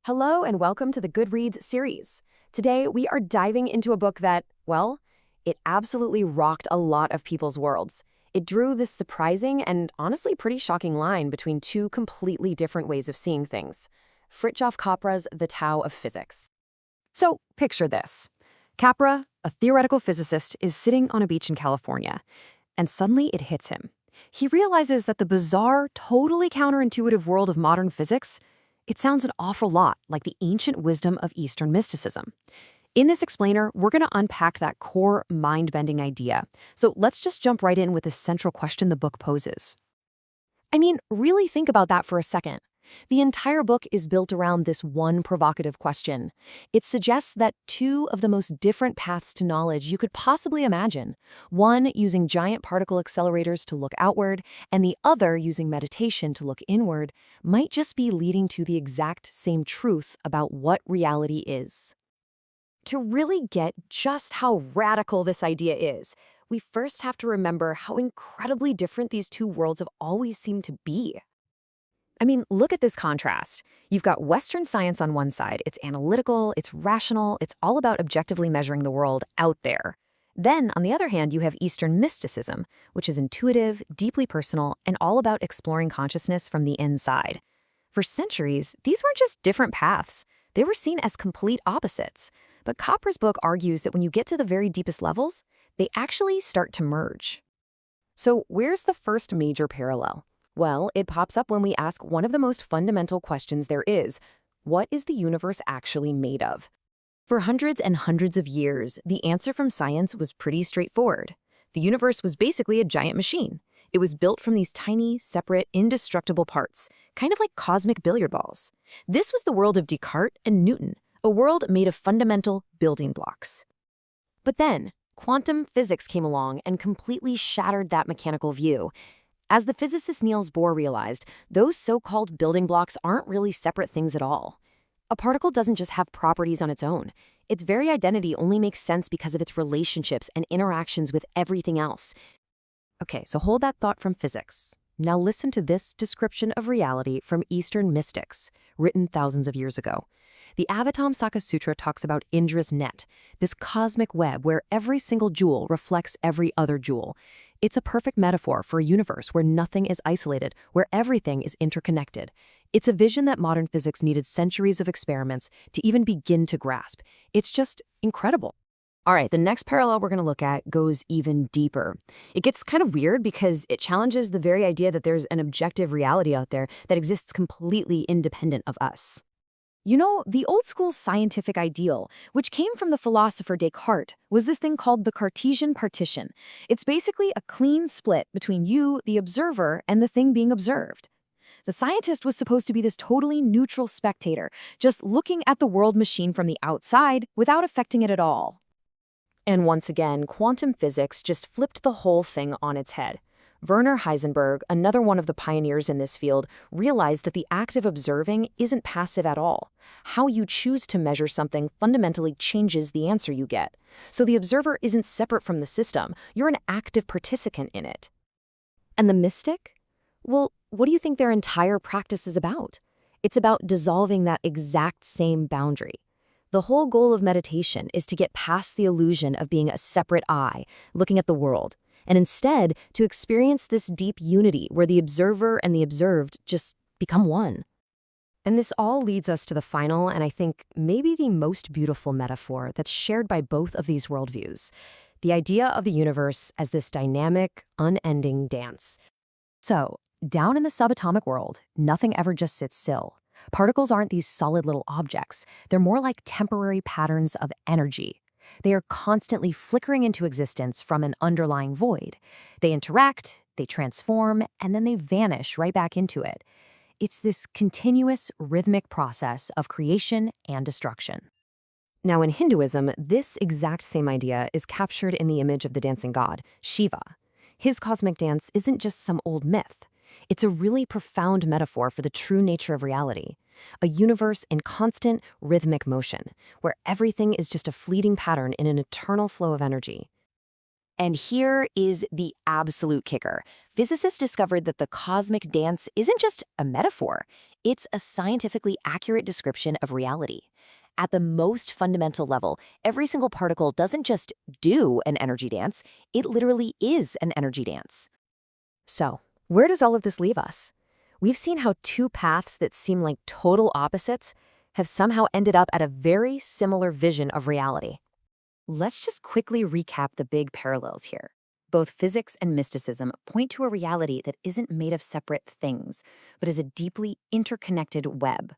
Hello and welcome to the Goodreads series. Today we are diving into a book that, well, it absolutely rocked a lot of people's worlds. It drew this surprising and honestly pretty shocking line between two completely different ways of seeing things. Fritjof Capra's The Tao of Physics. So picture this. Capra, a theoretical physicist, is sitting on a beach in California, and suddenly it hits him. He realizes that the bizarre, totally counterintuitive world of modern physics, it sounds an awful lot like the ancient wisdom of Eastern mysticism. In this explainer, we're going to unpack that core mind-bending idea. So let's just jump right in with the central question the book poses. I mean, really think about that for a second. The entire book is built around this one provocative question. It suggests that two of the most different paths to knowledge you could possibly imagine, one using giant particle accelerators to look outward, and the other using meditation to look inward, might just be leading to the exact same truth about what reality is. To really get just how radical this idea is, we first have to remember how incredibly different these two worlds have always seemed to be. I mean, look at this contrast. You've got Western science on one side. It's analytical, it's rational, it's all about objectively measuring the world out there. Then, on the other hand, you have Eastern mysticism, which is intuitive, deeply personal, and all about exploring consciousness from the inside. For centuries, these weren't just different paths. They were seen as complete opposites. But Capra's book argues that when you get to the very deepest levels, they actually start to merge. So where's the first major parallel? Well, it pops up when we ask one of the most fundamental questions there is: what is the universe actually made of? For hundreds and hundreds of years, the answer from science was pretty straightforward. The universe was basically a giant machine. It was built from these tiny, separate, indestructible parts, kind of like cosmic billiard balls. This was the world of Descartes and Newton, a world made of fundamental building blocks. But then, quantum physics came along and completely shattered that mechanical view. As the physicist Niels Bohr realized, those so-called building blocks aren't really separate things at all. A particle doesn't just have properties on its own. Its very identity only makes sense because of its relationships and interactions with everything else. Okay, so hold that thought from physics. Now listen to this description of reality from Eastern mystics, written thousands of years ago. The Avatamsaka Sutra talks about Indra's net, this cosmic web where every single jewel reflects every other jewel. It's a perfect metaphor for a universe where nothing is isolated, where everything is interconnected. It's a vision that modern physics needed centuries of experiments to even begin to grasp. It's just incredible. All right, the next parallel we're going to look at goes even deeper. It gets kind of weird because it challenges the very idea that there's an objective reality out there that exists completely independent of us. You know, the old-school scientific ideal, which came from the philosopher Descartes, was this thing called the Cartesian partition. It's basically a clean split between you, the observer, and the thing being observed. The scientist was supposed to be this totally neutral spectator, just looking at the world machine from the outside without affecting it at all. And once again, quantum physics just flipped the whole thing on its head. Werner Heisenberg, another one of the pioneers in this field, realized that the act of observing isn't passive at all. How you choose to measure something fundamentally changes the answer you get. So the observer isn't separate from the system. You're an active participant in it. And the mystic? Well, what do you think their entire practice is about? It's about dissolving that exact same boundary. The whole goal of meditation is to get past the illusion of being a separate I, looking at the world, and instead to experience this deep unity where the observer and the observed just become one. And this all leads us to the final, and I think maybe the most beautiful metaphor that's shared by both of these worldviews: the idea of the universe as this dynamic, unending dance. So, down in the subatomic world, nothing ever just sits still. Particles aren't these solid little objects. They're more like temporary patterns of energy. They are constantly flickering into existence from an underlying void. They interact, they transform, and then they vanish right back into it. It's this continuous, rhythmic process of creation and destruction. Now, in Hinduism, this exact same idea is captured in the image of the dancing god, Shiva. His cosmic dance isn't just some old myth. It's a really profound metaphor for the true nature of reality, a universe in constant, rhythmic motion, where everything is just a fleeting pattern in an eternal flow of energy. And here is the absolute kicker. Physicists discovered that the cosmic dance isn't just a metaphor. It's a scientifically accurate description of reality. At the most fundamental level, every single particle doesn't just do an energy dance, it literally is an energy dance. So, where does all of this leave us? We've seen how two paths that seem like total opposites have somehow ended up at a very similar vision of reality. Let's just quickly recap the big parallels here. Both physics and mysticism point to a reality that isn't made of separate things, but is a deeply interconnected web.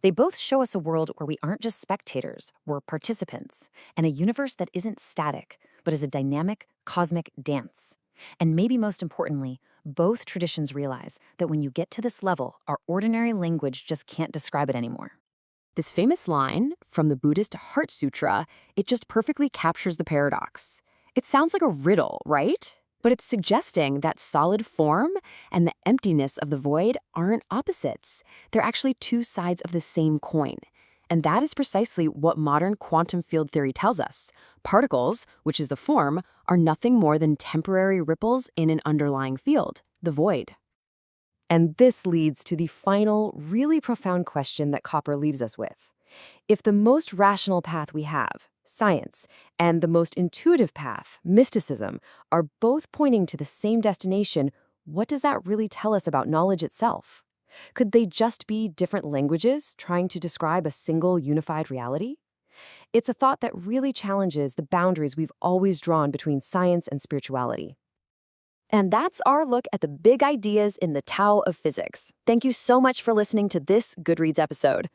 They both show us a world where we aren't just spectators, we're participants, and a universe that isn't static, but is a dynamic, cosmic dance. And maybe most importantly, both traditions realize that when you get to this level, our ordinary language just can't describe it anymore. This famous line from the Buddhist Heart Sutra, it just perfectly captures the paradox. It sounds like a riddle, right? But it's suggesting that solid form and the emptiness of the void aren't opposites. They're actually two sides of the same coin. And that is precisely what modern quantum field theory tells us. Particles, which is the form, are nothing more than temporary ripples in an underlying field, the void. And this leads to the final, really profound question that Capra leaves us with. If the most rational path we have, science, and the most intuitive path, mysticism, are both pointing to the same destination, what does that really tell us about knowledge itself? Could they just be different languages trying to describe a single unified reality? It's a thought that really challenges the boundaries we've always drawn between science and spirituality. And that's our look at the big ideas in the Tao of Physics. Thank you so much for listening to this Goodreads episode.